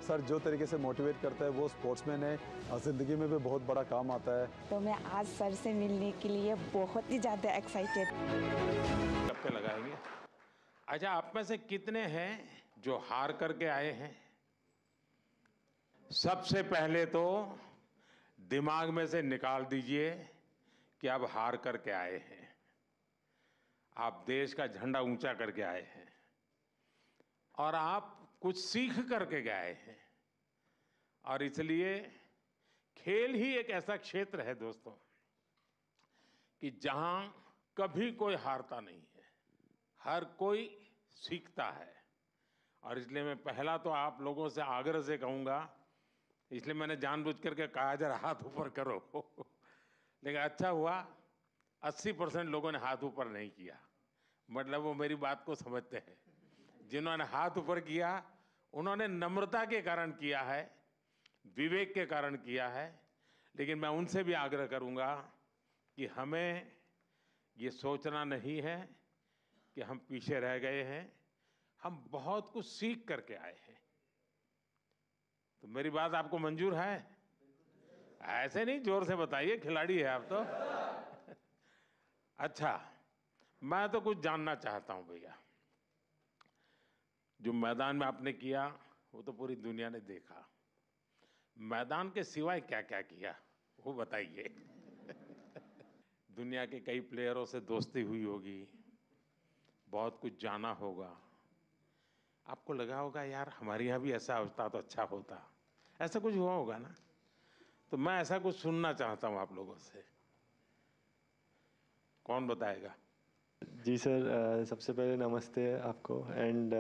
Sir जो तरीके से मोटिवेट करता है वो स्पोर्ट्समैन है, ज़िंदगी में भी बहुत बड़ा काम आता है। तो मैं आज सर से मिलने के लिए बहुत ही ज़्यादा एक्साइटेड। कब पे लगाएंगे? अच्छा, आप में से कितने हैं जो हार करके आए हैं? सबसे पहले तो दिमाग में से निकाल दीजिए कि आप हार करके आए हैं। आप देश का झंडा ऊंचा करके आए हैं और आप कुछ सीख करके गए हैं। और इसलिए खेल ही एक ऐसा क्षेत्र है दोस्तों कि जहां कभी कोई हारता नहीं है, हर कोई सीखता है। और इसलिए मैं पहला तो आप लोगों से आग्रह से कहूंगा, इसलिए मैंने जानबूझ करके कहा जरा हाथ ऊपर करो लेकिन अच्छा हुआ 80% लोगों ने हाथ ऊपर नहीं किया, मतलब वो मेरी बात को समझते हैं। जिन्होंने हाथ ऊपर किया उन्होंने नम्रता के कारण किया है, विवेक के कारण किया है। लेकिन मैं उनसे भी आग्रह करूंगा कि हमें ये सोचना नहीं है कि हम पीछे रह गए हैं, हम बहुत कुछ सीख करके आए हैं। तो मेरी बात आपको मंजूर है? ऐसे नहीं, जोर से बताइए, खिलाड़ी है आप तो। अच्छा, मैं तो कुछ जानना चाहता हूं भैया। जो मैदान में आपने किया वो तो पूरी दुनिया ने देखा, मैदान के सिवाय क्या क्या किया वो बताइए। दुनिया के कई प्लेयरों से दोस्ती हुई होगी, बहुत कुछ जाना होगा। आपको लगा होगा यार हमारे यहाँ भी ऐसा होता तो अच्छा होता, ऐसा कुछ हुआ होगा ना? तो मैं ऐसा कुछ सुनना चाहता हूँ आप लोगों से। कौन बताएगा? जी सर, सबसे पहले नमस्ते आपको। एंड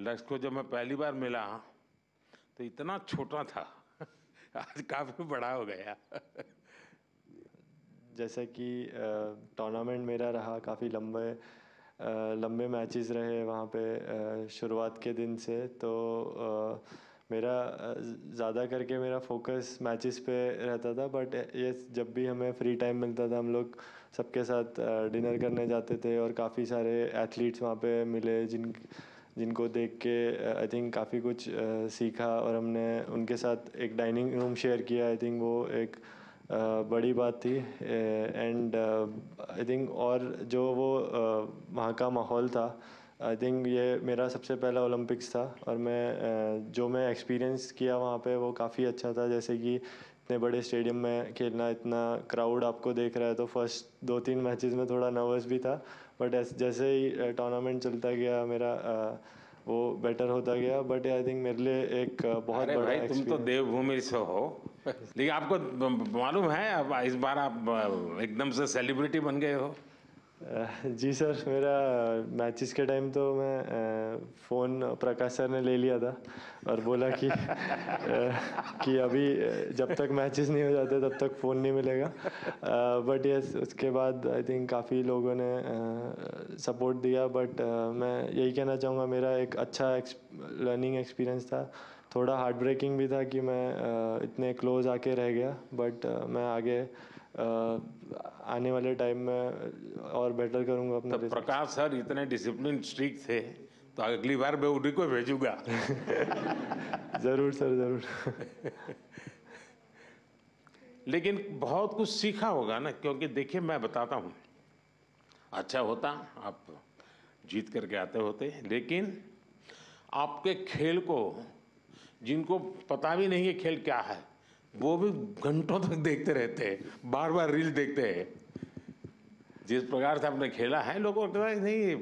लक्ष्य को जब मैं पहली बार मिला तो इतना छोटा था आज काफी बड़ा हो गया। जैसा कि टूर्नामेंट मेरा रहा, काफ़ी लंबे मैचेस रहे वहाँ पे शुरुआत के दिन से। तो मेरा ज़्यादा करके मेरा फोकस मैचेस पे रहता था। बट ये जब भी हमें फ्री टाइम मिलता था हम लोग सबके साथ डिनर करने जाते थे और काफ़ी सारे एथलीट्स वहाँ पे मिले जिनको देख के आई थिंक काफ़ी कुछ सीखा और हमने उनके साथ एक डाइनिंग रूम शेयर किया। आई थिंक वो एक बड़ी बात थी। एंड आई थिंक और जो वो वहाँ का माहौल था, आई थिंक ये मेरा सबसे पहला ओलंपिक्स था और जो मैं एक्सपीरियंस किया वहाँ पे वो काफ़ी अच्छा था। जैसे कि इतने बड़े स्टेडियम में खेलना, इतना क्राउड आपको देख रहा है, तो फर्स्ट 2-3 मैचेस में थोड़ा नर्वस भी था। बट जैसे ही टूर्नामेंट चलता गया मेरा वो बेटर होता गया। बट आई थिंक मेरे लिए एक बहुत अरे बड़ा भाई, तुम तो देवभूमि से हो लेकिन आपको मालूम है अब इस बार आप एकदम से सेलिब्रिटी बन गए हो। जी सर, मेरा मैचेस के टाइम तो मैं फ़ोन प्रकाश सर ने ले लिया था और बोला कि अभी जब तक मैचेस नहीं हो जाते तब तक फ़ोन नहीं मिलेगा। बट यस, उसके बाद आई थिंक काफ़ी लोगों ने सपोर्ट दिया। बट मैं यही कहना चाहूँगा, मेरा एक अच्छा लर्निंग एक्सपीरियंस था। थोड़ा हार्ट ब्रेकिंग भी था कि मैं इतने क्लोज आके रह गया। बट मैं आगे आने वाले टाइम में और बेटर करूंगा अपना। तो प्रकाश सर इतने डिसिप्लिन स्ट्रिक्ट थे तो अगली बार मैं उन्हीं को भेजूंगा। ज़रूर सर, ज़रूर। लेकिन बहुत कुछ सीखा होगा ना, क्योंकि देखिए मैं बताता हूँ, अच्छा होता आप जीत करके आते होते, लेकिन आपके खेल को जिनको पता भी नहीं है खेल क्या है वो भी घंटों तक देखते रहते हैं, बार बार रील देखते हैं। जिस प्रकार से आपने खेला है, लोगों को नहीं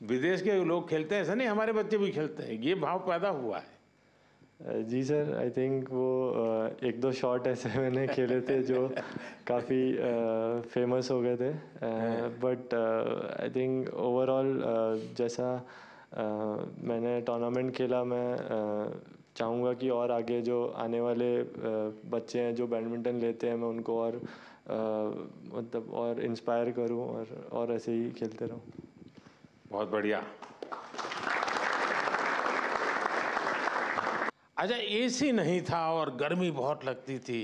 विदेश के लोग खेलते हैं ऐसा नहीं, हमारे बच्चे भी खेलते हैं, ये भाव पैदा हुआ है। जी सर, आई थिंक वो 1-2 शॉट ऐसे मैंने खेले थे जो काफ़ी फेमस हो गए थे। बट आई थिंक ओवरऑल जैसा मैंने टूर्नामेंट खेला, मैं चाहूँगा कि और आगे जो आने वाले बच्चे हैं जो बैडमिंटन लेते हैं, मैं उनको और मतलब और इंस्पायर करूँ और ऐसे ही खेलते रहूँ। बहुत बढ़िया। अच्छा, एसी नहीं था और गर्मी बहुत लगती थी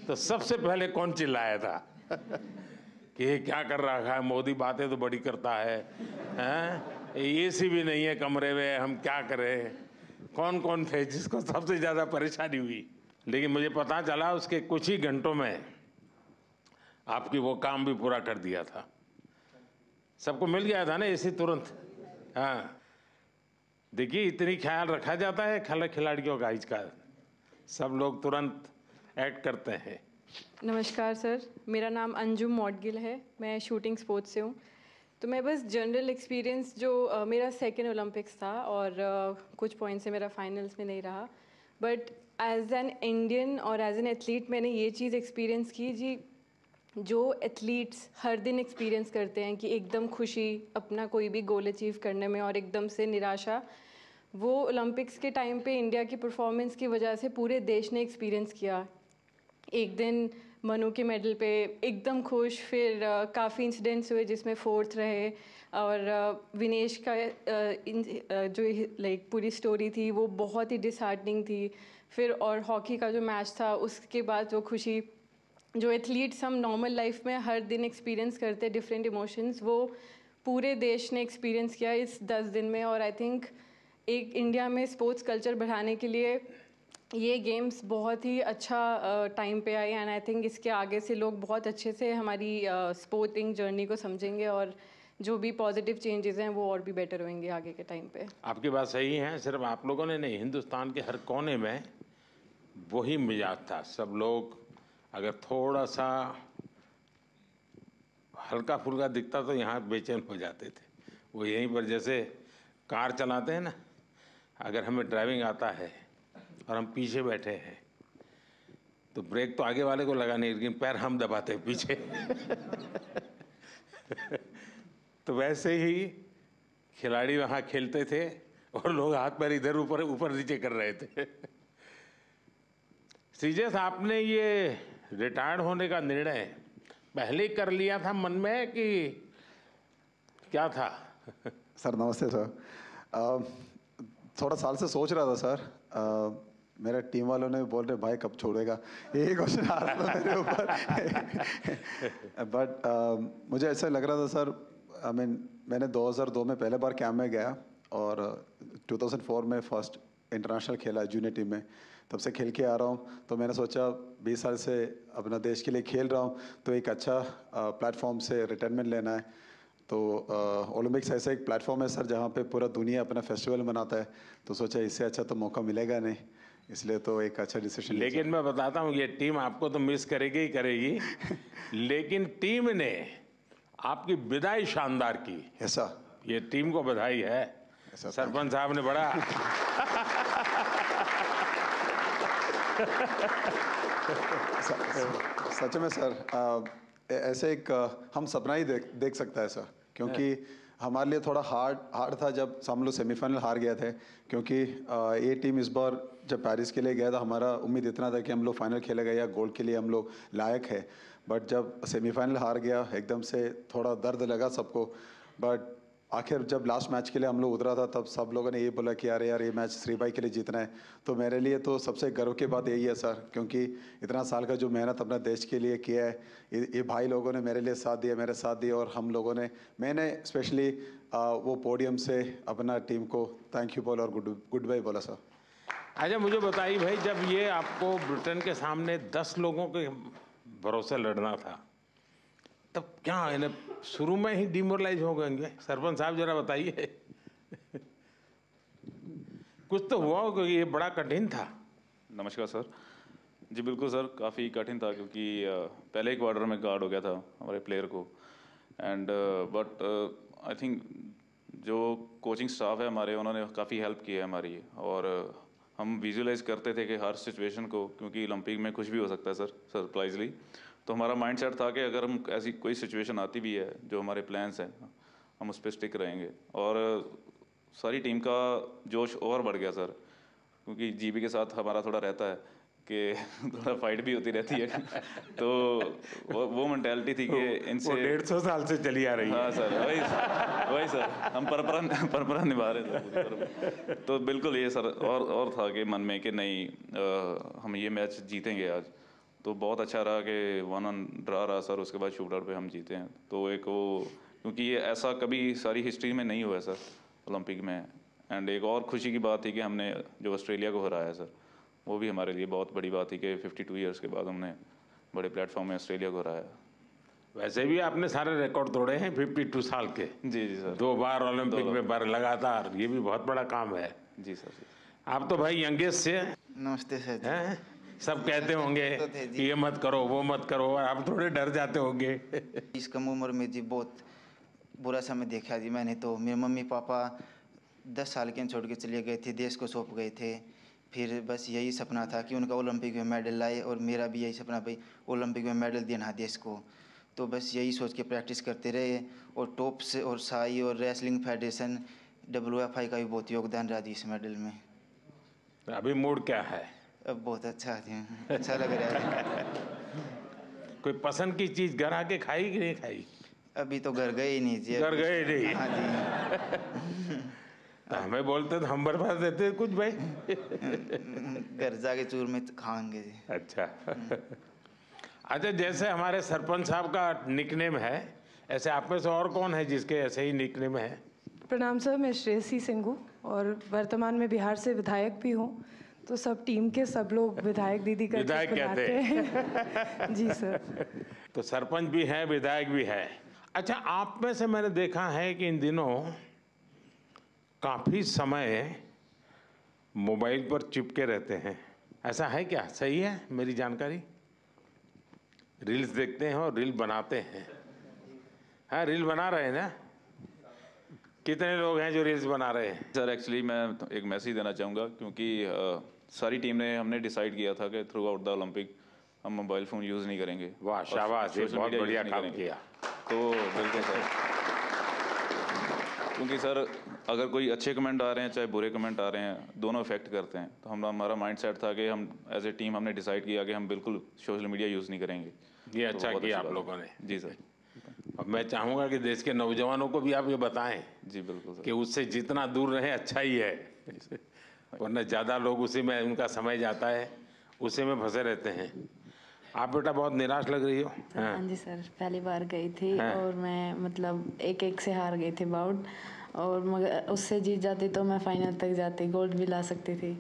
तो सबसे पहले कौन चिल्लाया था कि ये क्या कर रहा है मोदी, बातें तो बड़ी करता है, हैं? एसी भी नहीं है कमरे में, हम क्या करें? कौन कौन थे जिसको सबसे ज़्यादा परेशानी हुई, लेकिन मुझे पता चला उसके कुछ ही घंटों में आपकी वो काम भी पूरा कर दिया था। सबको मिल गया था ना इसी तुरंत। हाँ, देखिए इतनी ख्याल रखा जाता है खिलाड़ियों का, इसका सब लोग तुरंत एक्ट करते हैं। नमस्कार सर, मेरा नाम अंजुम मौडगिल है, मैं शूटिंग स्पोर्ट्स से हूँ। तो मैं बस जनरल एक्सपीरियंस जो मेरा सेकेंड ओलंपिक्स था और कुछ पॉइंट से मेरा फाइनल्स में नहीं रहा, बट एज एन इंडियन और एज एन एथलीट मैंने ये चीज़ एक्सपीरियंस की जी, जो एथलीट्स हर दिन एक्सपीरियंस करते हैं कि एकदम खुशी अपना कोई भी गोल अचीव करने में और एकदम से निराशा, वो ओलंपिक्स के टाइम पे इंडिया की परफॉर्मेंस की वजह से पूरे देश ने एक्सपीरियंस किया। एक दिन मनु के मेडल पे एकदम खुश, फिर काफ़ी इंसिडेंट्स हुए जिसमें फोर्थ रहे, और विनेश का जो लाइक पूरी स्टोरी थी वो बहुत ही डिसहार्टनिंग थी। फिर और हॉकी का जो मैच था उसके बाद वो खुशी, जो एथलीट्स हम नॉर्मल लाइफ में हर दिन एक्सपीरियंस करते हैं डिफरेंट इमोशंस, वो पूरे देश ने एक्सपीरियंस किया इस 10 दिन में। और आई थिंक एक इंडिया में स्पोर्ट्स कल्चर बढ़ाने के लिए ये गेम्स बहुत ही अच्छा टाइम पे आई, एंड आई थिंक इसके आगे से लोग बहुत अच्छे से हमारी स्पोर्टिंग जर्नी को समझेंगे और जो भी पॉजिटिव चेंजेस हैं वो और भी बेटर होंगे आगे के टाइम पे। आपकी बात सही है, सिर्फ आप लोगों ने नहीं, हिंदुस्तान के हर कोने में वही मिजाज था। सब लोग अगर थोड़ा सा हल्का फुल्का दिखता तो यहाँ बेचैन हो जाते थे। वो यहीं पर जैसे कार चलाते हैं ना, अगर हमें ड्राइविंग आता है और हम पीछे बैठे हैं तो ब्रेक तो आगे वाले को लगाने, लेकिन पैर हम दबाते हैं पीछे। तो वैसे ही खिलाड़ी वहाँ खेलते थे और लोग हाथ पैर इधर ऊपर ऊपर नीचे कर रहे थे। श्रीजेश, आपने ये रिटायर्ड होने का निर्णय पहले कर लिया था मन में कि क्या था? सर नमस्ते सर। थोड़ा साल से सोच रहा था सर। मेरे टीम वालों ने बोल रहे भाई कब छोड़ेगा, यही क्वेश्चन आ रहा था मेरे ऊपर। बट मुझे ऐसा लग रहा था सर, आई मीन मैंने 2002 में पहले बार कैंप में गया और 2004 में फर्स्ट इंटरनेशनल खेला जूनियर टीम में, तब से खेल के आ रहा हूँ। तो मैंने सोचा 20 साल से अपना देश के लिए खेल रहा हूँ तो एक अच्छा प्लेटफॉर्म से रिटायरमेंट लेना है। तो ओलंपिक्स ऐसा एक प्लेटफॉर्म है सर जहाँ पे पूरा दुनिया अपना फेस्टिवल मनाता है, तो सोचा इससे अच्छा तो मौका मिलेगा नहीं, इसलिए तो एक अच्छा डिसीजन। लेकिन मैं बताता हूँ ये टीम आपको तो मिस करेगी ही करेगी, लेकिन टीम ने आपकी विदाई शानदार की। ऐसा ये टीम को बधाई है। सरपंच साहब ने बड़ा सच में सर ऐसे एक हम सपना ही देख सकता है सर, क्योंकि हमारे लिए थोड़ा हार्ड था जब हम लोग सेमीफाइनल हार गए थे, क्योंकि ये टीम इस बार जब पेरिस के लिए गया था हमारा उम्मीद इतना था कि हम लोग फाइनल खेलेगा या गोल्ड के लिए हम लोग लायक है। बट जब सेमीफाइनल हार गया एकदम से थोड़ा दर्द लगा सबको। बट आखिर जब लास्ट मैच के लिए हम लोग उतरा था तब सब लोगों ने ये बोला कि यार ये मैच श्री भाई के लिए जीतना है। तो मेरे लिए तो सबसे गर्व की बात यही है सर, क्योंकि इतना साल का जो मेहनत अपना देश के लिए किया है, ये भाई लोगों ने मेरे लिए साथ दिया, मेरे साथ दिया, और हम लोगों ने, मैंने स्पेशली वो पोडियम से अपना टीम को थैंक यू बोला और गुड बाय बोला सर। अच्छा मुझे बताइए भाई, जब ये आपको ब्रिटेन के सामने 10 लोगों के भरोसे लड़ना था तब क्या इन्हें शुरू में ही डिमोरलाइज हो गएंगे? सरपंच साहब जरा बताइए। कुछ तो हुआ हो, क्योंकि ये बड़ा कठिन था। नमस्कार सर। जी बिल्कुल सर, काफ़ी कठिन था क्योंकि पहले ही क्वार्टर में गार्ड हो गया था हमारे प्लेयर को, एंड बट आई थिंक जो कोचिंग स्टाफ है हमारे, उन्होंने काफ़ी हेल्प की है हमारी, और हम विजुअलाइज करते थे कि हर सिचुएशन को, क्योंकि ओलंपिक में कुछ भी हो सकता है सर सरप्राइजली। तो हमारा माइंडसेट था कि अगर हम ऐसी कोई सिचुएशन आती भी है, जो हमारे प्लान्स हैं हम उस पर स्टिक रहेंगे। और सारी टीम का जोश और बढ़ गया सर, क्योंकि जीबी के साथ हमारा थोड़ा रहता है कि थोड़ा फाइट भी होती रहती है। तो वो मेंटालिटी थी कि इनसे 150 साल से चली आ रही है। हाँ सर, वही सर, हम परंपरा निभा रहे थे। तो बिल्कुल ये सर और था कि मन में कि नहीं हम ये मैच जीतेंगे आज। तो बहुत अच्छा रहा कि 1-1 ड्रा रहा सर, उसके बाद शूट आउट पे हम जीते हैं। तो एक वो, क्योंकि ये ऐसा कभी सारी हिस्ट्री में नहीं हुआ है सर ओलंपिक में, एंड एक और खुशी की बात थी कि हमने जो ऑस्ट्रेलिया को हराया सर, वो भी हमारे लिए बहुत बड़ी बात थी कि 52 ईयर्स के बाद हमने बड़े प्लेटफॉर्म में ऑस्ट्रेलिया को हराया। वैसे भी आपने सारे रिकॉर्ड तोड़े हैं 52 साल के। जी जी सर, 2 बार ओलंपिक में बार लगातार, ये भी बहुत बड़ा काम है। जी सर जी। आप तो भाई यंगेस्ट से नमस्ते सर जी। हैं, सब कहते होंगे कि ये मत करो वो मत करो, और आप थोड़े डर जाते होंगे। इस कम उम्र में जी बहुत बुरा समय देखा जी मैंने। तो मेरे मम्मी पापा 10 साल के छोड़ के चले गए थे, देश को सौंप गए थे। फिर बस यही सपना था कि उनका ओलंपिक में मेडल लाए, और मेरा भी यही सपना भाई ओलंपिक में मेडल देना देश को। तो बस यही सोच के प्रैक्टिस करते रहे, और टॉप्स और साई और रेसलिंग फेडरेशन WFI का भी बहुत योगदान रहा जी इस मेडल में। अभी मूड क्या है? अब बहुत अच्छा है, अच्छा लग रहा है। कोई पसंद की चीज घर आके खाई कि नहीं खाई? अभी तो घर गए ही नहीं जी। घर गए नहीं? हाँ जी। तो हमें बोलते तो हम बर्बाद देते कुछ भाई। घर जाके चूर में खाएंगे जी। अच्छा। अच्छा, जैसे हमारे सरपंच साहब का निकनेम है, ऐसे आप में से और कौन है जिसके ऐसे ही निकनेम है? प्रणाम सर, मैं श्रेयसी सिंह हूँ और वर्तमान में बिहार से विधायक भी हूँ। तो सब टीम के सब लोग विधायक दीदी करके विधायक बुलाते कहते हैं। जी सर। तो सरपंच भी है, विधायक भी है। अच्छा, आप में से मैंने देखा है कि इन दिनों काफी समय मोबाइल पर चिपके रहते हैं, ऐसा है क्या? सही है मेरी जानकारी? रील्स देखते हैं और रील बनाते हैं। हाँ, रील बना रहे हैं ना? कितने लोग हैं जो रील्स बना रहे हैं? सर एक्चुअली मैं एक मैसेज देना चाहूँगा, क्योंकि सारी टीम ने हमने डिसाइड किया था कि थ्रू आउट द ओलंपिक हम मोबाइल फ़ोन यूज़ नहीं करेंगे। वाह, शाबाश, ये बहुत बढ़िया काम किया। तो बिल्कुल सर, क्योंकि सर अगर कोई अच्छे कमेंट आ रहे हैं चाहे बुरे कमेंट आ रहे हैं, दोनों इफेक्ट करते हैं। तो हमारा माइंड सेट था कि हम एज ए टीम हमने डिसाइड किया कि हम बिल्कुल सोशल मीडिया यूज़ नहीं करेंगे। ये अच्छा किया आप लोगों ने। जी सर। अब मैं चाहूँगा कि देश के नौजवानों को भी आप ये बताएं जी बिल्कुल सर, कि उससे जितना दूर रहे अच्छा ही है, वरना ज़्यादा लोग उसी में उनका समय जाता है, उसी में फंसे रहते हैं। आप बेटा बहुत निराश लग रही हो। हाँ जी सर, पहली बार गई थी और मैं मतलब एक से हार गई थी बाउट, और मगर उससे जीत जाती तो मैं फाइनल तक जाती, गोल्ड भी ला सकती थी।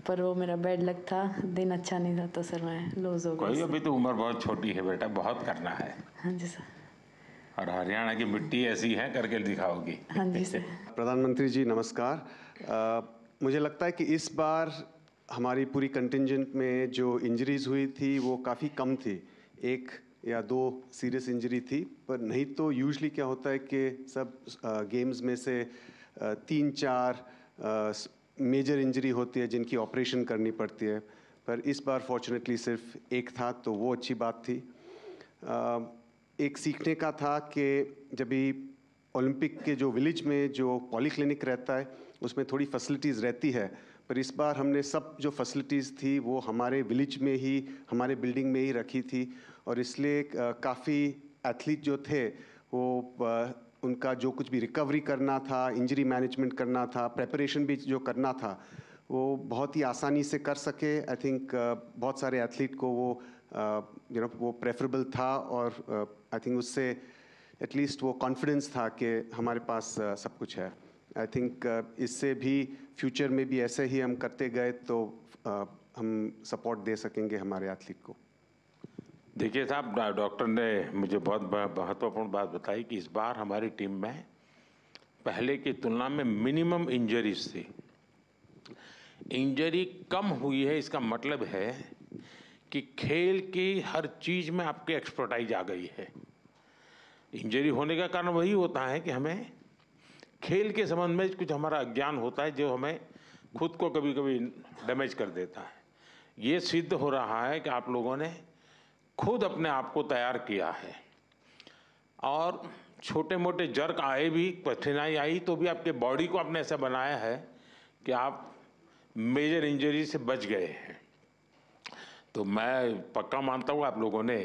पर वो मेरा बैड लक था, दिन अच्छा नहीं था, तो सर मैं लूज हो गई। कोई, अभी तो उम्र बहुत छोटी है बेटा, बहुत करना है। हाँ जी सर। और हरियाणा की मिट्टी ऐसी है, करके दिखाओगी। हाँ जी सर। प्रधानमंत्री जी नमस्कार। मुझे लगता है कि इस बार हमारी पूरी कंटिंजेंट में जो इंजरीज हुई थी वो काफ़ी कम थी, 1 या 2 सीरियस इंजरी थी। पर नहीं तो यूजुअली क्या होता है कि सब गेम्स में से 3-4 मेजर इंजरी होती है जिनकी ऑपरेशन करनी पड़ती है। पर इस बार फॉर्चुनेटली सिर्फ 1 था, तो वो अच्छी बात थी। एक सीखने का था कि जब भी ओलंपिक के जो विलेज में जो पॉलीक्लिनिक रहता है उसमें थोड़ी फैसिलिटीज़ रहती है, पर इस बार हमने सब जो फैसिलिटीज़ थी वो हमारे विलेज में ही, हमारे बिल्डिंग में ही रखी थी। और इसलिए काफ़ी एथलीट जो थे वो उनका जो कुछ भी रिकवरी करना था, इंजरी मैनेजमेंट करना था, प्रेपरेशन भी जो करना था, वो बहुत ही आसानी से कर सके। आई थिंक बहुत सारे एथलीट को वो वो प्रेफरेबल था, और आई थिंक उससे एटलीस्ट वो कॉन्फिडेंस था कि हमारे पास सब कुछ है। आई थिंक इससे भी फ्यूचर में भी ऐसे ही हम करते गए तो हम सपोर्ट दे सकेंगे हमारे एथलीट को। देखिए साहब, डॉक्टर ने मुझे बहुत महत्वपूर्ण बात बताई कि इस बार हमारी टीम में पहले की तुलना में मिनिमम इंजरीज थी। इंजरी कम हुई है, इसका मतलब है कि खेल की हर चीज़ में आपकी एक्सपर्टाइज आ गई है। इंजरी होने का कारण वही होता है कि हमें खेल के संबंध में कुछ हमारा अज्ञान होता है जो हमें खुद को कभी कभी डैमेज कर देता है। ये सिद्ध हो रहा है कि आप लोगों ने खुद अपने आप को तैयार किया है, और छोटे मोटे जर्क आए भी, कठिनाई आई तो भी आपके बॉडी को आपने ऐसा बनाया है कि आप मेजर इंजरी से बच गए हैं। तो मैं पक्का मानता हूँ आप लोगों ने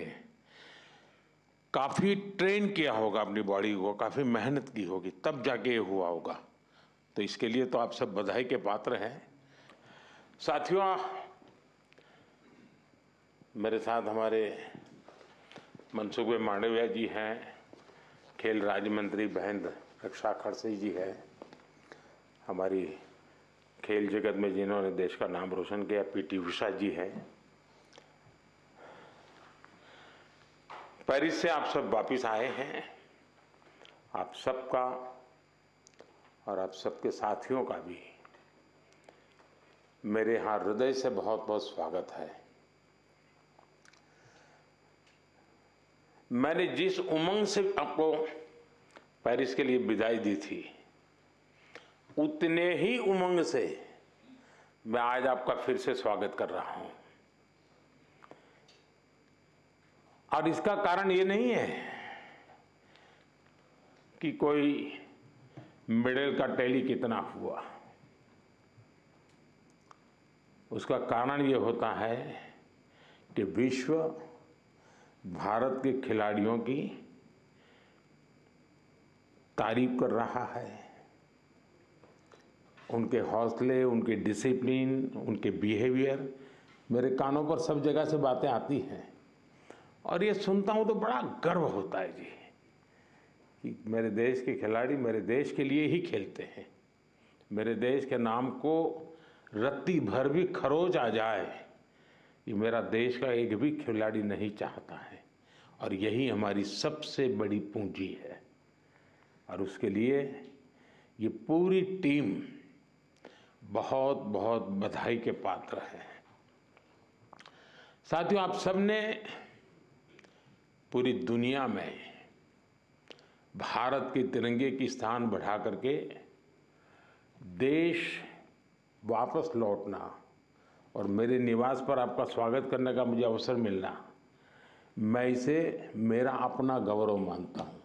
काफ़ी ट्रेन किया होगा अपनी बॉडी को, काफ़ी मेहनत की होगी, तब जाके ये हुआ होगा। तो इसके लिए तो आप सब बधाई के पात्र हैं। साथियों, मेरे साथ हमारे मनसुख भाई मांडविया जी हैं, खेल राज्य मंत्री बहन रक्षा खड़से जी है, हमारी खेल जगत में जिन्होंने देश का नाम रोशन किया, पीटी उषा जी हैं। पेरिस से आप सब वापिस आए हैं। आप सबका और आप सबके साथियों का भी मेरे यहाँ हृदय से बहुत बहुत स्वागत है। मैंने जिस उमंग से आपको पेरिस के लिए विदाई दी थी, उतने ही उमंग से मैं आज आपका फिर से स्वागत कर रहा हूं। और इसका कारण ये नहीं है कि कोई मेडल का टैली कितना हुआ। उसका कारण ये होता है कि विश्व भारत के खिलाड़ियों की तारीफ कर रहा है। उनके हौसले, उनके डिसिप्लिन, उनके बिहेवियर, मेरे कानों पर सब जगह से बातें आती हैं और ये सुनता हूँ तो बड़ा गर्व होता है जी कि मेरे देश के खिलाड़ी मेरे देश के लिए ही खेलते हैं। मेरे देश के नाम को रत्ती भर भी खरोच आ जाए, ये मेरा देश का एक भी खिलाड़ी नहीं चाहता है और यही हमारी सबसे बड़ी पूंजी है। और उसके लिए ये पूरी टीम बहुत बहुत बधाई के पात्र है। साथियों, आप सबने पूरी दुनिया में भारत के तिरंगे की स्थान बढ़ा करके देश वापस लौटना और मेरे निवास पर आपका स्वागत करने का मुझे अवसर मिलना, मैं इसे मेरा अपना गौरव मानता हूं।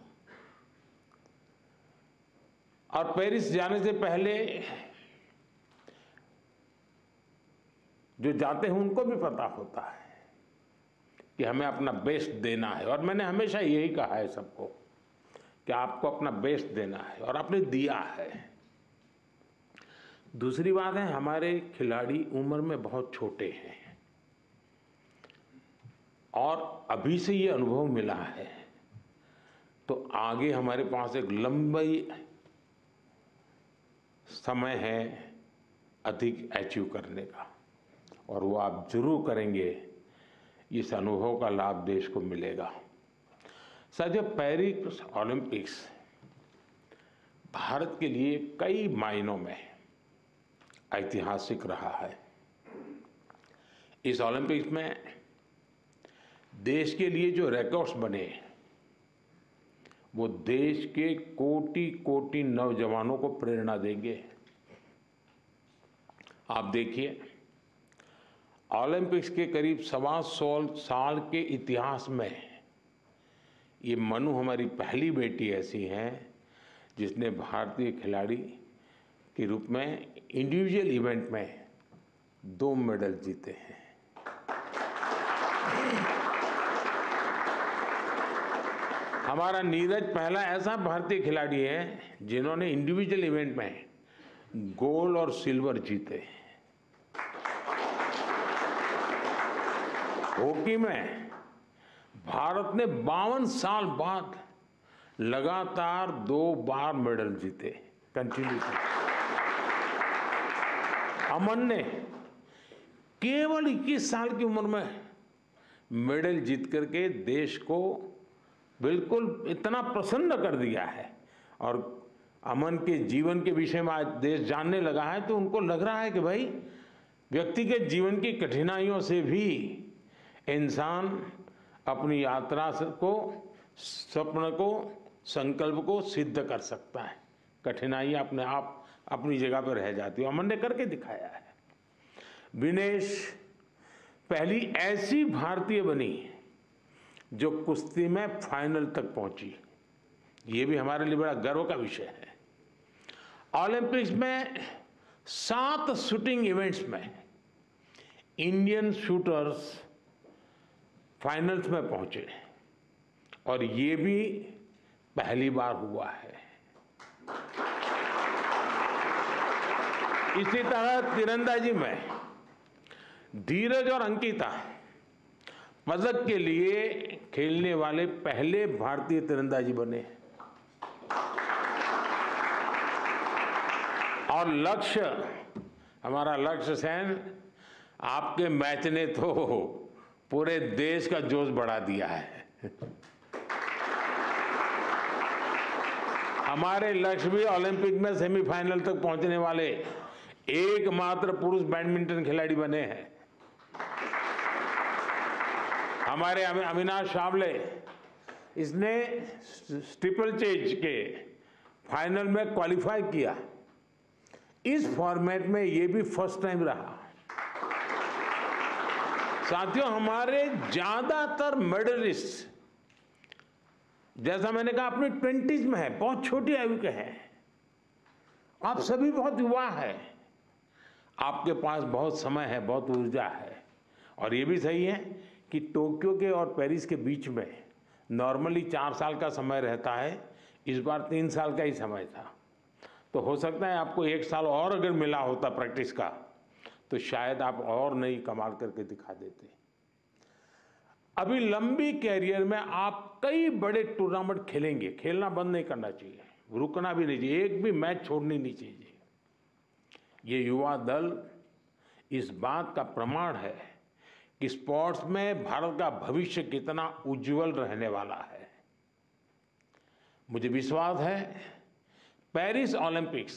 और पेरिस जाने से पहले जो जाते हैं उनको भी पता होता है कि हमें अपना बेस्ट देना है और मैंने हमेशा यही कहा है सबको कि आपको अपना बेस्ट देना है और आपने दिया है। दूसरी बात है, हमारे खिलाड़ी उम्र में बहुत छोटे हैं और अभी से ये अनुभव मिला है तो आगे हमारे पास एक लंबी समय है अधिक अचीव करने का और वो आप जरूर करेंगे। इस अनुभव का लाभ देश को मिलेगा। साथियों, पेरिस ओलंपिक्स भारत के लिए कई मायनों में ऐतिहासिक रहा है। इस ओलंपिक्स में देश के लिए जो रिकॉर्ड्स बने वो देश के कोटि कोटि नौजवानों को प्रेरणा देंगे। आप देखिए, ओलंपिक्स के करीब 125 साल के इतिहास में ये मनु हमारी पहली बेटी ऐसी है जिसने भारतीय खिलाड़ी के रूप में इंडिविजुअल इवेंट में 2 मेडल जीते हैं। हमारा नीरज पहला ऐसा भारतीय खिलाड़ी है जिन्होंने इंडिविजुअल इवेंट में गोल्ड और सिल्वर जीते। हॉकी में भारत ने 52 साल बाद लगातार 2 बार मेडल जीते कंटिन्यू। अमन ने केवल 21 साल की उम्र में मेडल जीत करके देश को बिल्कुल इतना प्रसन्न कर दिया है और अमन के जीवन के विषय में आज देश जानने लगा है तो उनको लग रहा है कि भाई व्यक्तिगत जीवन की कठिनाइयों से भी इंसान अपनी यात्रा को, स्वप्न को, संकल्प को सिद्ध कर सकता है। कठिनाइयां अपने आप अपनी जगह पर रह जाती है। अमन ने करके दिखाया है। विनेश पहली ऐसी भारतीय बनी जो कुश्ती में फाइनल तक पहुंची। ये भी हमारे लिए बड़ा गर्व का विषय है। ओलंपिक्स में 7 शूटिंग इवेंट्स में इंडियन शूटर्स फाइनल्स में पहुंचे और ये भी पहली बार हुआ है। इसी तरह तीरंदाजी में धीरज और अंकिता पदक के लिए खेलने वाले पहले भारतीय तीरंदाजी बने और लक्ष्य हमारा लक्ष्य सेन, आपके मैच ने तो पूरे देश का जोश बढ़ा दिया है। हमारे लक्ष्य भी ओलंपिक में सेमीफाइनल तक पहुंचने वाले एकमात्र पुरुष बैडमिंटन खिलाड़ी बने हैं। हमारे अविनाश सावले, इसने स्टीपल चेज के फाइनल में क्वालिफाई किया। इस फॉर्मेट में ये भी फर्स्ट टाइम रहा। साथियों, हमारे ज्यादातर मेडलिस्ट, जैसा मैंने कहा, अपनी 20s में है, बहुत छोटी आयु के हैं। आप सभी बहुत युवा हैं, आपके पास बहुत समय है, बहुत ऊर्जा है। और ये भी सही है कि टोक्यो के और पेरिस के बीच में नॉर्मली 4 साल का समय रहता है, इस बार 3 साल का ही समय था। तो हो सकता है आपको 1 साल और अगर मिला होता प्रैक्टिस का, तो शायद आप और नई कमाल करके दिखा देते। अभी लंबी कैरियर में आप कई बड़े टूर्नामेंट खेलेंगे, खेलना बंद नहीं करना चाहिए, रुकना भी नहीं चाहिए, एक भी मैच छोड़नी नहीं चाहिए। ये युवा दल इस बात का प्रमाण है कि स्पोर्ट्स में भारत का भविष्य कितना उज्जवल रहने वाला है। मुझे विश्वास है पेरिस ओलंपिक्स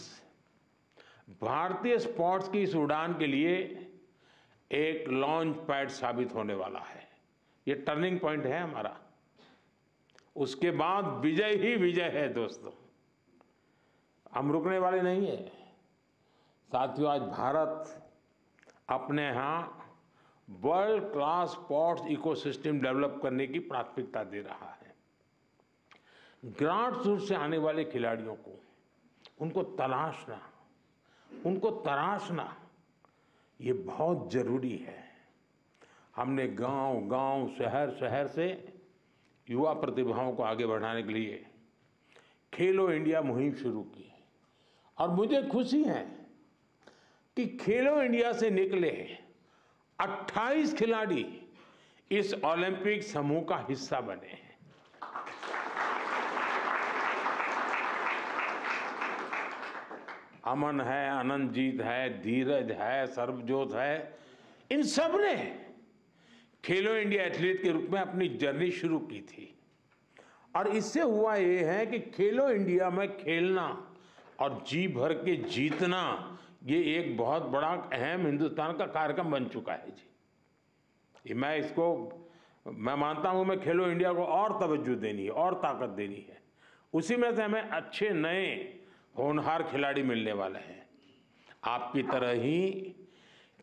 भारतीय स्पोर्ट्स की इस उड़ान के लिए एक लॉन्च पैड साबित होने वाला है। ये टर्निंग पॉइंट है हमारा। उसके बाद विजय ही विजय है दोस्तों, हम रुकने वाले नहीं है। साथियों, आज भारत अपने यहाँ world class sports ecosystem develop करने की प्राथमिकता दे रहा है। ग्रासरूट से आने वाले खिलाड़ियों को उनको तराशना ये बहुत जरूरी है। हमने गांव-गांव, शहर-शहर से युवा प्रतिभाओं को आगे बढ़ाने के लिए खेलो इंडिया मुहिम शुरू की। और मुझे खुशी है कि खेलो इंडिया से निकले 28 खिलाड़ी इस ओलंपिक समूह का हिस्सा बने हैं। अमन है, अनंतजीत है, धीरज है, सर्वजोत है, इन सब ने खेलो इंडिया एथलीट के रूप में अपनी जर्नी शुरू की थी। और इससे हुआ ये है कि खेलो इंडिया में खेलना और जी भर के जीतना, ये एक बहुत बड़ा अहम हिंदुस्तान का कार्यक्रम बन चुका है जी। मैं मानता हूँ मैं खेलो इंडिया को और तवज्जो देनी है और ताकत देनी है। उसी में से हमें अच्छे नए होनहार खिलाड़ी मिलने वाले हैं। आपकी तरह ही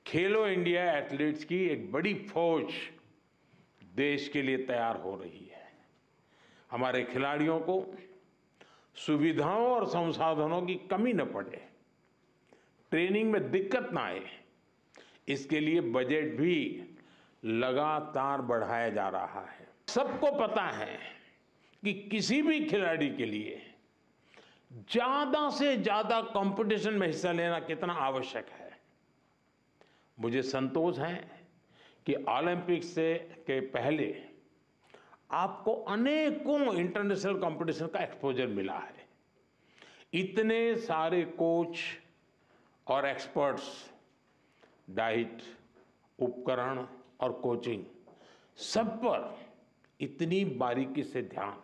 खेलो इंडिया एथलीट्स की एक बड़ी फौज देश के लिए तैयार हो रही है। हमारे खिलाड़ियों को सुविधाओं और संसाधनों की कमी न पड़े, ट्रेनिंग में दिक्कत ना आए, इसके लिए बजट भी लगातार बढ़ाया जा रहा है। सबको पता है कि किसी भी खिलाड़ी के लिए ज्यादा से ज्यादा कंपटीशन में हिस्सा लेना कितना आवश्यक है। मुझे संतोष है कि ओलंपिक्स के पहले आपको अनेकों इंटरनेशनल कंपटीशन का एक्सपोजर मिला है। इतने सारे कोच और एक्सपर्ट्स, डाइट, उपकरण और कोचिंग, सब पर इतनी बारीकी से ध्यान,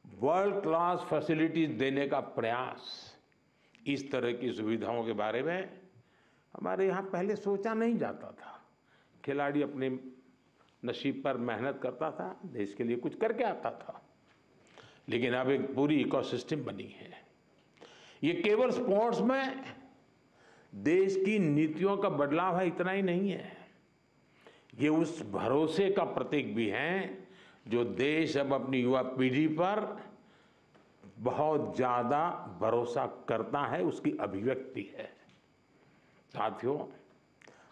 वर्ल्ड क्लास फैसिलिटीज देने का प्रयास, इस तरह की सुविधाओं के बारे में हमारे यहाँ पहले सोचा नहीं जाता था। खिलाड़ी अपने नसीब पर मेहनत करता था, देश के लिए कुछ करके आता था। लेकिन अब एक पूरी इकोसिस्टम बनी है। ये केवल स्पोर्ट्स में देश की नीतियों का बदलाव है, इतना ही नहीं है। ये उस भरोसे का प्रतीक भी है जो देश अब अपनी युवा पीढ़ी पर बहुत ज़्यादा भरोसा करता है, उसकी अभिव्यक्ति है। साथियों,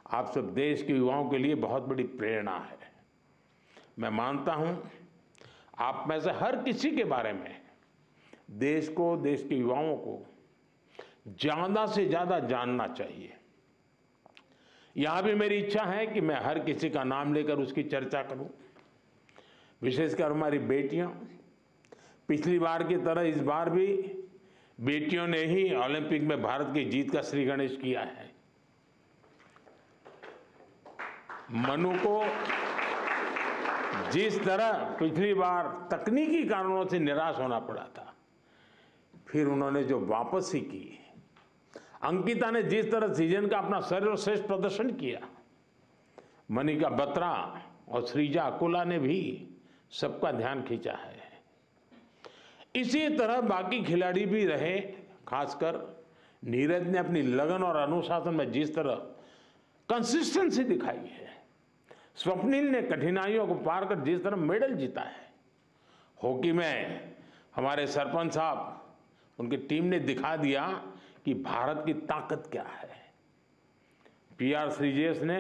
आप सब देश के युवाओं के लिए बहुत बड़ी प्रेरणा है। मैं मानता हूं आप में से हर किसी के बारे में देश को, देश के युवाओं को ज़्यादा से ज़्यादा जानना चाहिए। यहाँ भी मेरी इच्छा है कि मैं हर किसी का नाम लेकर उसकी चर्चा करूं। विशेषकर हमारी बेटियां, पिछली बार की तरह इस बार भी बेटियों ने ही ओलंपिक में भारत की जीत का श्री गणेश किया है। मनु को जिस तरह पिछली बार तकनीकी कारणों से निराश होना पड़ा था, फिर उन्होंने जो वापसी की, अंकिता ने जिस तरह सीजन का अपना सर्वश्रेष्ठ प्रदर्शन किया, मनिका बत्रा और श्रीजा अकोला ने भी सबका ध्यान खींचा है। इसी तरह बाकी खिलाड़ी भी रहे, खासकर नीरज ने अपनी लगन और अनुशासन में जिस तरह कंसिस्टेंसी दिखाई है, स्वप्निल ने कठिनाइयों को पार कर जिस तरह मेडल जीता है, हॉकी में हमारे सरपंच साहब, उनकी टीम ने दिखा दिया कि भारत की ताकत क्या है। पीआर श्रीजेश ने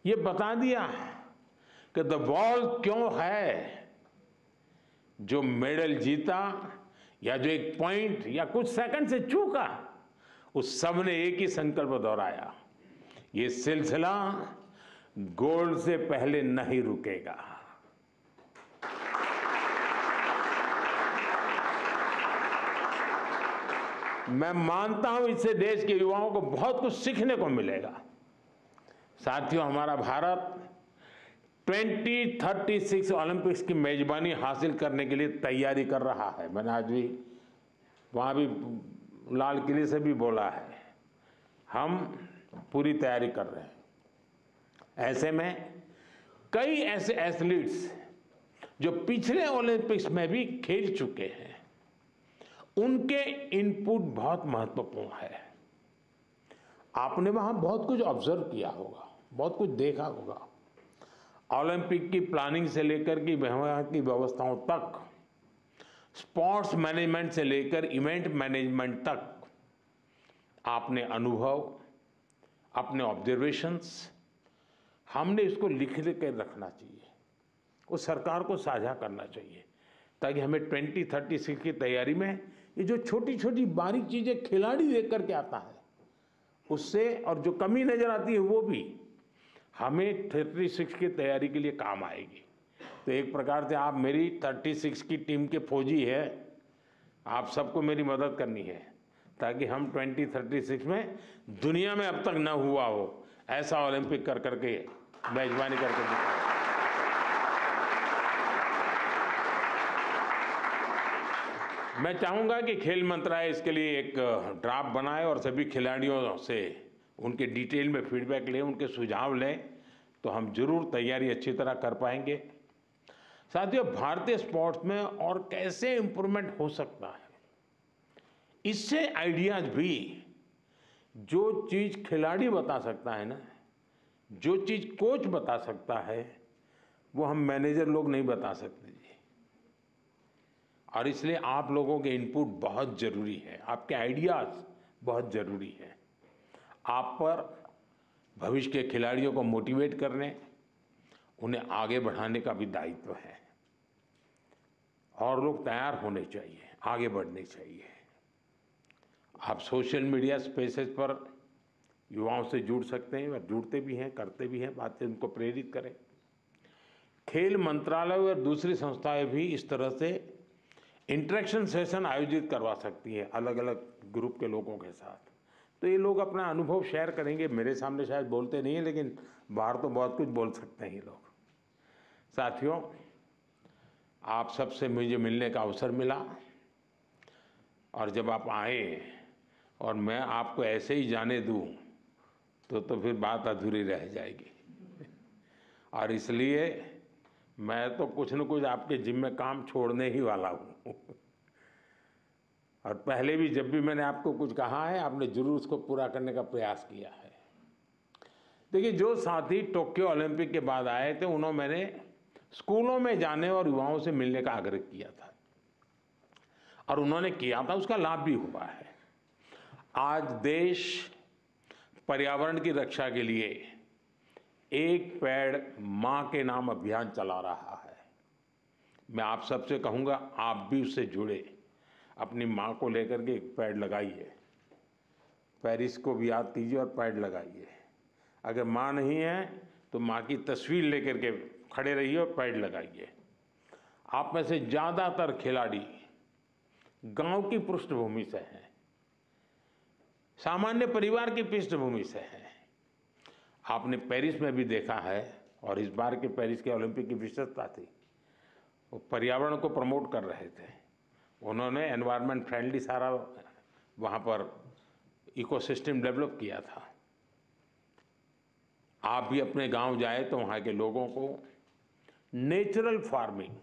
ये बता दिया कि द बॉल क्यों है। जो मेडल जीता या जो एक पॉइंट या कुछ सेकंड से चूका, उस सब ने एक ही संकल्प दोहराया, ये सिलसिला गोल्ड से पहले नहीं रुकेगा। मैं मानता हूं इससे देश के युवाओं को बहुत कुछ सीखने को मिलेगा। साथियों, हमारा भारत 2036 ओलंपिक्स की मेजबानी हासिल करने के लिए तैयारी कर रहा है। मैंने आज भी वहाँ भी लाल किले से भी बोला है, हम पूरी तैयारी कर रहे हैं। ऐसे में कई ऐसे एथलीट्स जो पिछले ओलंपिक्स में भी खेल चुके हैं, उनके इनपुट बहुत महत्वपूर्ण है। आपने वहाँ बहुत कुछ ऑब्जर्व किया होगा, बहुत कुछ देखा होगा। ओलंपिक की प्लानिंग से लेकर के वहाँ की व्यवस्थाओं तक, स्पोर्ट्स मैनेजमेंट से लेकर इवेंट मैनेजमेंट तक, आपने अनुभव, अपने ऑब्जर्वेशंस, हमने इसको लिख कर रखना चाहिए, वो सरकार को साझा करना चाहिए, ताकि हमें 2036 की तैयारी में ये जो छोटी छोटी बारीक चीज़ें खिलाड़ी देख करके आता है, उससे और जो कमी नज़र आती है वो भी हमें 36 की तैयारी के लिए काम आएगी। तो एक प्रकार से आप मेरी 36 की टीम के फौजी है, आप सबको मेरी मदद करनी है, ताकि हम 2036 में दुनिया में अब तक न हुआ हो ऐसा ओलंपिक कर करके मेजबानी करके दिखाएं। मैं चाहूँगा कि खेल मंत्रालय इसके लिए एक ड्राफ्ट बनाए और सभी खिलाड़ियों से उनके डिटेल में फीडबैक लें, उनके सुझाव लें, तो हम जरूर तैयारी अच्छी तरह कर पाएंगे। साथियों, भारतीय स्पोर्ट्स में और कैसे इम्प्रूवमेंट हो सकता है, इससे आइडियाज भी, जो चीज़ खिलाड़ी बता सकता है ना, जो चीज़ कोच बता सकता है, वो हम मैनेजर लोग नहीं बता सकते जी। और इसलिए आप लोगों के इनपुट बहुत ज़रूरी है, आपके आइडियाज़ बहुत ज़रूरी है। आप पर भविष्य के खिलाड़ियों को मोटिवेट करने, उन्हें आगे बढ़ाने का भी दायित्व है। और लोग तैयार होने चाहिए, आगे बढ़ने चाहिए। आप सोशल मीडिया स्पेसेस पर युवाओं से जुड़ सकते हैं, और जुड़ते भी हैं, करते भी हैं बातें, उनको प्रेरित करें। खेल मंत्रालय और दूसरी संस्थाएं भी इस तरह से इंटरेक्शन सेशन आयोजित करवा सकती है अलग अलग ग्रुप के लोगों के साथ। तो ये लोग अपना अनुभव शेयर करेंगे। मेरे सामने शायद बोलते नहीं हैं, लेकिन बाहर तो बहुत कुछ बोल सकते हैं ये लोग। साथियों, आप सबसे मुझे मिलने का अवसर मिला, और जब आप आए और मैं आपको ऐसे ही जाने दूं तो फिर बात अधूरी रह जाएगी। और इसलिए मैं तो कुछ न कुछ आपके जिम्मे काम छोड़ने ही वाला हूँ। और पहले भी जब भी मैंने आपको कुछ कहा है, आपने जरूर उसको पूरा करने का प्रयास किया है। देखिए, जो साथी टोक्यो ओलंपिक के बाद आए थे, उन्होंने मैंने स्कूलों में जाने और युवाओं से मिलने का आग्रह किया था, और उन्होंने किया था, उसका लाभ भी हुआ है। आज देश पर्यावरण की रक्षा के लिए एक पेड़ माँ के नाम अभियान चला रहा है। मैं आप सबसे कहूँगा, आप भी उससे जुड़े, अपनी माँ को लेकर के एक पेड़ लगाइए, पेरिस को भी याद कीजिए और पेड़ लगाइए। अगर माँ नहीं है तो माँ की तस्वीर लेकर के खड़े रहिए और पेड़ लगाइए। आप में से ज़्यादातर खिलाड़ी गांव की पृष्ठभूमि से हैं, सामान्य परिवार की पृष्ठभूमि से हैं। आपने पेरिस में भी देखा है, और इस बार के पेरिस के ओलंपिक की विशेषता थी, वो पर्यावरण को प्रमोट कर रहे थे। उन्होंने एनवायरनमेंट फ्रेंडली सारा वहाँ पर इकोसिस्टम डेवलप किया था। आप भी अपने गांव जाए तो वहाँ के लोगों को नेचुरल फार्मिंग,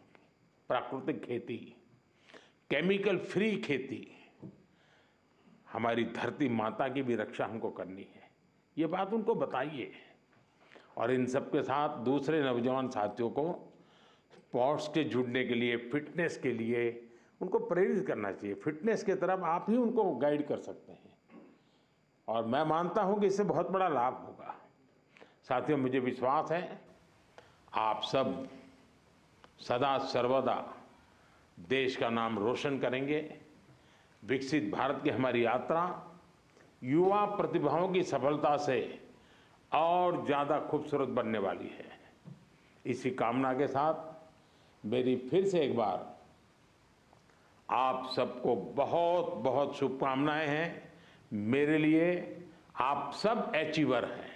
प्राकृतिक खेती, केमिकल फ्री खेती, हमारी धरती माता की भी रक्षा हमको करनी है, ये बात उनको बताइए। और इन सब के साथ दूसरे नौजवान साथियों को स्पोर्ट्स के जुड़ने के लिए, फिटनेस के लिए उनको प्रेरित करना चाहिए। फिटनेस की तरफ आप ही उनको गाइड कर सकते हैं, और मैं मानता हूं कि इससे बहुत बड़ा लाभ होगा। साथियों, मुझे विश्वास है आप सब सदा सर्वदा देश का नाम रोशन करेंगे। विकसित भारत की हमारी यात्रा युवा प्रतिभाओं की सफलता से और ज़्यादा खूबसूरत बनने वाली है। इसी कामना के साथ मेरी फिर से एक बार आप सबको बहुत बहुत शुभकामनाएं हैं। मेरे लिए आप सब अचीवर हैं।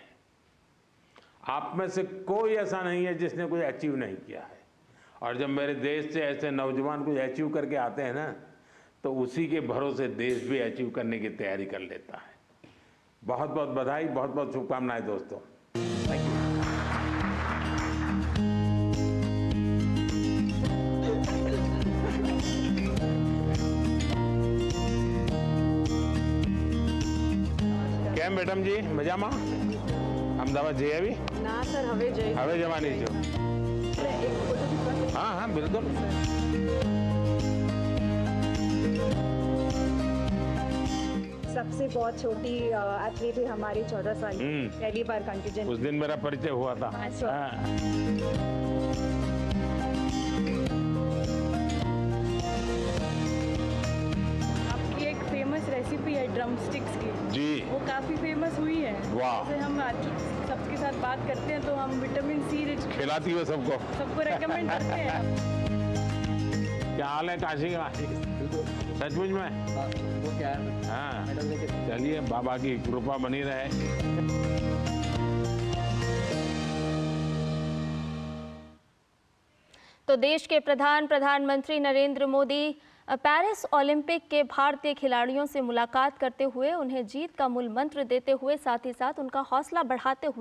आप में से कोई ऐसा नहीं है जिसने कोई अचीव नहीं किया है। और जब मेरे देश से ऐसे नौजवान कुछ अचीव करके आते हैं ना, तो उसी के भरोसे देश भी अचीव करने की तैयारी कर लेता है। बहुत बहुत बधाई, बहुत बहुत शुभकामनाएं दोस्तों। Thank you. કેમ મેડમ જી, મજામાં? અમદાવાદ જઈ આવી? ના સર, હવે જવાની છો? हाँ हाँ बिल्कुल। सबसे बहुत छोटी एथलीट है हमारी, 14 साल की, पहली बार कंटीजेंट। उस दिन मेरा परिचय हुआ था। आपकी एक फेमस रेसिपी है ड्रम स्टिक्स की जी, वो काफ़ी फेमस हुई है। वाह। जैसे हम सबके साथ बात करते हैं तो हम विटामिन सी रिच खिलाती हो सबको रेकमेंड करते हैं। क्या हाल है काशी का? सचमुच में? वो क्या है? हाँ, चलिए, बाबा की कृपा बनी रहे। तो देश के प्रधानमंत्री नरेंद्र मोदी पेरिस ओलंपिक के भारतीय खिलाड़ियों से मुलाकात करते हुए उन्हें जीत का मूल मंत्र देते हुए, साथ ही साथ उनका हौसला बढ़ाते हुए